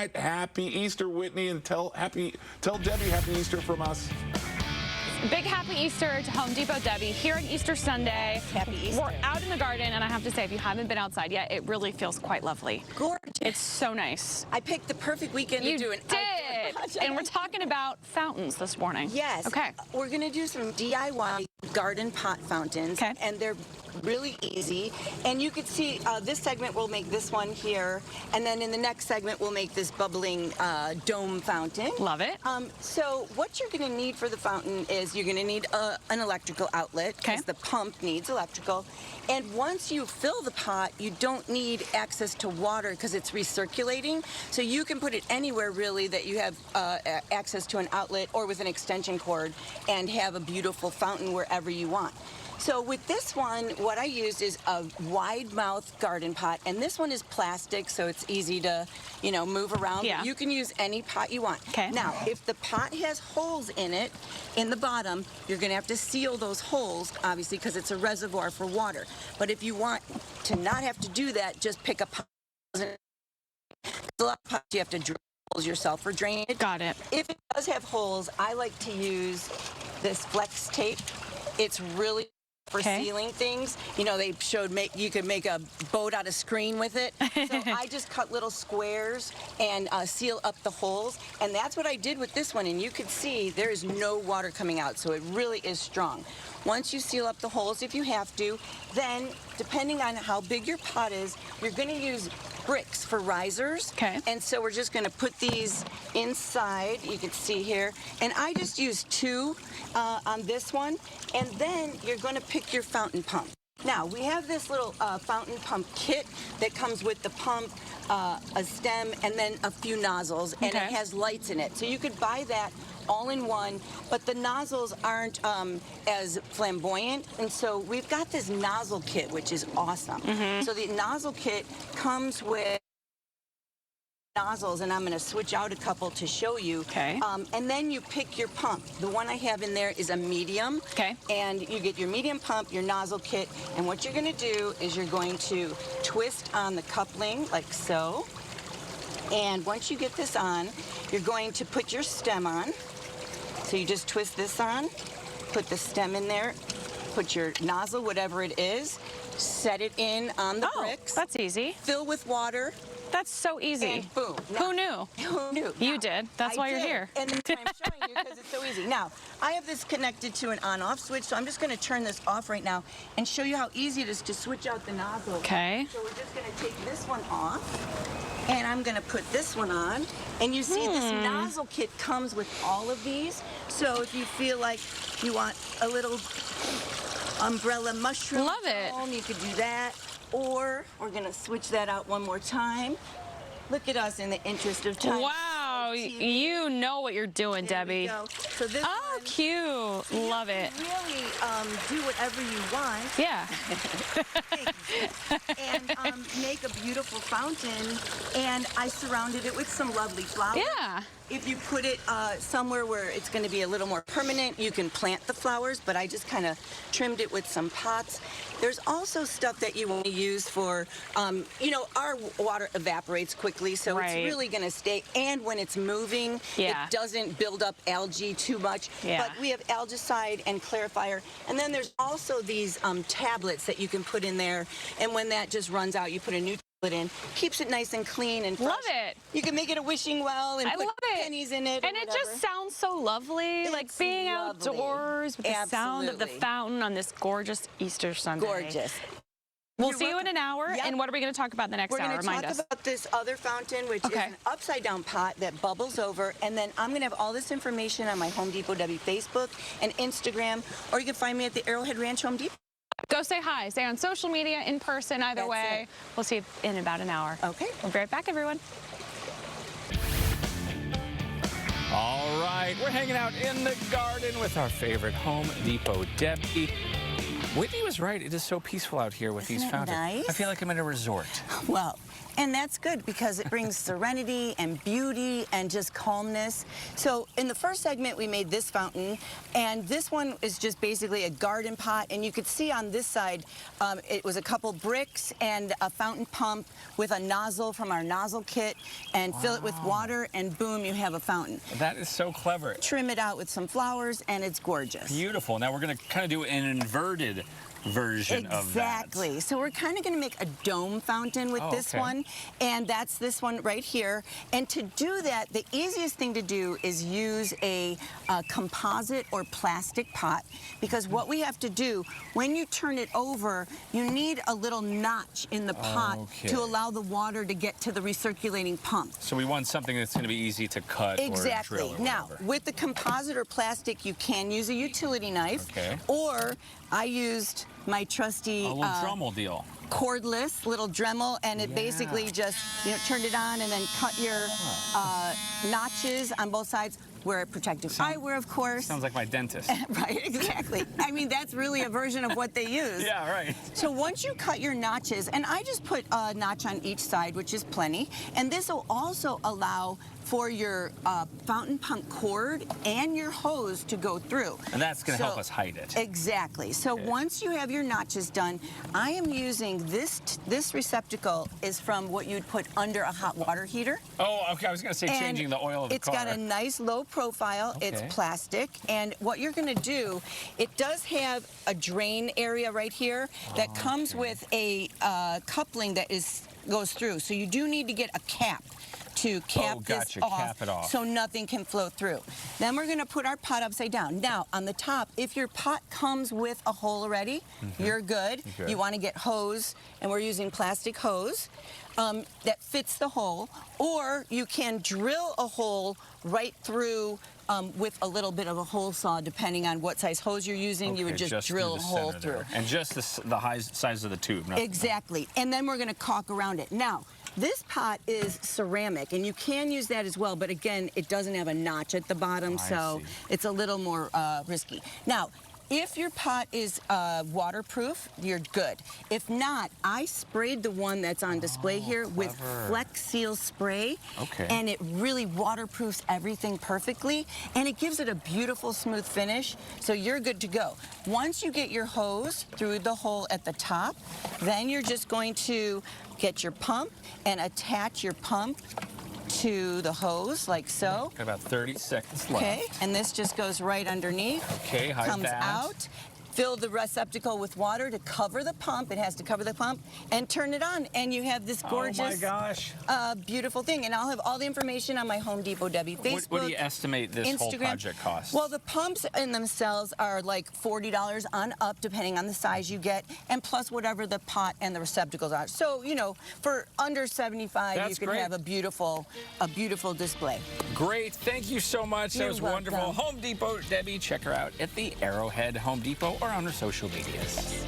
right, happy Easter, Whitney, and tell Debbie happy Easter from us. Big happy Easter to Home Depot Debbie here on Easter Sunday. Happy Easter. We're out in the garden, and I have to say, if you haven't been outside yet, it really feels quite lovely. Gorgeous. It's so nice. I picked the perfect weekend to do an did. And we're talking about fountains this morning. Yes. Okay. We're going to do some DIY garden pot fountains. Okay. And they're really easy. And you could see this segment, we'll make this one here. And then in the next segment, we'll make this bubbling dome fountain. Love it. So what you're going to need for the fountain is you're going to need an electrical outlet because the pump needs electrical. And once you fill the pot, you don't need access to water because it's recirculating. So you can put it anywhere really that you have access to an outlet or with an extension cord and have a beautiful fountain wherever you want. So with this one, what I used is a wide mouth garden pot, and this one is plastic, so it's easy to, move around. Yeah. You can use any pot you want. Okay. Now, if the pot has holes in it, in the bottom, you're going to have to seal those holes, obviously, because it's a reservoir for water. But if you want to not have to do that, just pick a pot. A lot of pots you have to drill holes yourself for drainage. Got it. If it does have holes, I like to use this flex tape. It's really for sealing things. They showed you could make a boat out of screen with it. So I just cut little squares and seal up the holes. And that's what I did with this one. And you could see there is no water coming out. So it really is strong. Once you seal up the holes, if you have to, then depending on how big your pot is, you're going to use bricks for risers. Okay. And so we're just going to put these inside. You can see here. And I just used 2 on this one. And then you're going to pick your fountain pump. Now, we have this little fountain pump kit that comes with the pump, a stem, and then a few nozzles. And it has lights in it. So you could buy that all in one, but the nozzles aren't as flamboyant, and so we've got this nozzle kit, which is awesome. So the nozzle kit comes with nozzles, and I'm going to switch out a couple to show you. Okay. And then you pick your pump. The one I have in there is a medium. Okay. And you get your medium pump, your nozzle kit, and what you're going to do is you're going to twist on the coupling like so. And once you get this on, you're going to put your stem on. So you just twist this on, put the stem in there, put your nozzle, whatever it is, set it in on the bricks. That's easy. Fill with water. That's so easy. And boom. Who knew? Who knew? You did. That's why you're here. And that's why I'm showing you because it's so easy. Now, I have this connected to an on-off switch, so I'm just going to turn this off right now and show you how easy it is to switch out the nozzle. Okay. So we're just going to take this one off, and I'm going to put this one on. And you see this nozzle kit comes with all of these. So if you feel like you want a little umbrella mushroom Love it. dome, you could do that. Or we're going to switch that out one more time. Look at us in the interest of time. Wow, you know what you're doing, There Debbie. we go. So this Oh, one, cute. so Love you it. can really do whatever you want. Yeah. And make a beautiful fountain. And I surrounded it with some lovely flowers. Yeah. If you put it somewhere where it's going to be a little more permanent, you can plant the flowers, but I just kind of trimmed it with some pots. There's also stuff that you want to use for, our water evaporates quickly, so it's really going to stay. And when it's moving, it doesn't build up algae too much. Yeah. But we have algicide and clarifier. And then there's also these tablets that you can put in there. And when that just runs out, you put a new tablet in. Keeps it nice and clean and fresh. Love it. You can make it a wishing well and put pennies in it. And it just sounds so lovely, like being outdoors with the sound of the fountain on this gorgeous Easter Sunday. Gorgeous. We'll see you in an hour. Yep. And what are we going to talk about in the next hour? We're Remind going to us. talk about this other fountain, which is an upside-down pot that bubbles over. And then I'm going to have all this information on my Home Depot Debbie Facebook and Instagram, or you can find me at the Arrowhead Ranch Home Depot. Go say hi. Stay on social media, in person, either way. We'll see you in about an hour. Okay. We'll be right back, everyone. All right, we're hanging out in the garden with our favorite Home Depot Debbie. Whitney was right. It is so peaceful out here with these fountains. Nice? I feel like I'm in a resort. Well, And that's good because it brings serenity and beauty and just calmness. So in the first segment, we made this fountain, and this one is just basically a garden pot. And you could see on this side, it was a couple bricks and a fountain pump with a nozzle from our nozzle kit, and fill it with water, and boom, you have a fountain. That is so clever. Trim it out with some flowers, and it's gorgeous. Beautiful. Now we're going to kind of do an inverted version of that. Exactly. So we're kind of going to make a dome fountain with this one, and that's this one right here. And to do that, the easiest thing to do is use a composite or plastic pot, because what we have to do when you turn it over, you need a little notch in the pot to allow the water to get to the recirculating pump. So we want something that's going to be easy to cut or drill or Now, with the composite or plastic, you can use a utility knife, or I used my trusty little Dremel deal. Cordless little Dremel, and it basically just, turned it on and then cut your notches on both sides. Wear protective eyewear, of course. Sounds like my dentist. Right, exactly. I mean, that's really a version of what they use. Yeah, right. So once you cut your notches, and I just put a notch on each side, which is plenty, and this will also allow for your fountain pump cord and your hose to go through. And that's going to help us hide it. Exactly. So once you have your notches done, I am using this receptacle is from what you'd put under a hot water heater. Oh, okay. I was going to say changing the oil of the car. It's got a nice low profile. It's plastic. And what you're going to do, it does have a drain area right here that comes with a coupling that goes through. So you do need to get a cap to cap this off, cap it off so nothing can flow through. Then we're going to put our pot upside down. Now, on the top, if your pot comes with a hole already, you're good. You want to get hose, and we're using plastic hose that fits the hole, or you can drill a hole right through with a little bit of a hole saw, depending on what size hose you're using. You would just drill a hole through. And just the high size of the tube. Exactly. And then we're going to caulk around it. Now, this pot is ceramic, and you can use that as well, but again, it doesn't have a notch at the bottom, so it's a little more risky. Now, if your pot is waterproof, you're good. If not, I sprayed the one that's on display here with Flex Seal spray, and it really waterproofs everything perfectly, and it gives it a beautiful, smooth finish, so you're good to go. Once you get your hose through the hole at the top, then you're just going to get your pump and attach your pump to the hose, like so. Got about 30 seconds left. Okay, and this just goes right underneath. Okay, hide comes that. out. Fill the receptacle with water to cover the pump. It has to cover the pump, and turn it on, and you have this gorgeous, beautiful thing. And I'll have all the information on my Home Depot Debbie Facebook. What do you estimate this Instagram. whole project costs? Well, the pumps in themselves are like $40 on up, depending on the size you get, and plus whatever the pot and the receptacles are. So, for under $75, you can have a beautiful display. Great. Thank you so much. That was welcome. wonderful. Home Depot Debbie. Check her out at the Arrowhead Home Depot or on her social medias.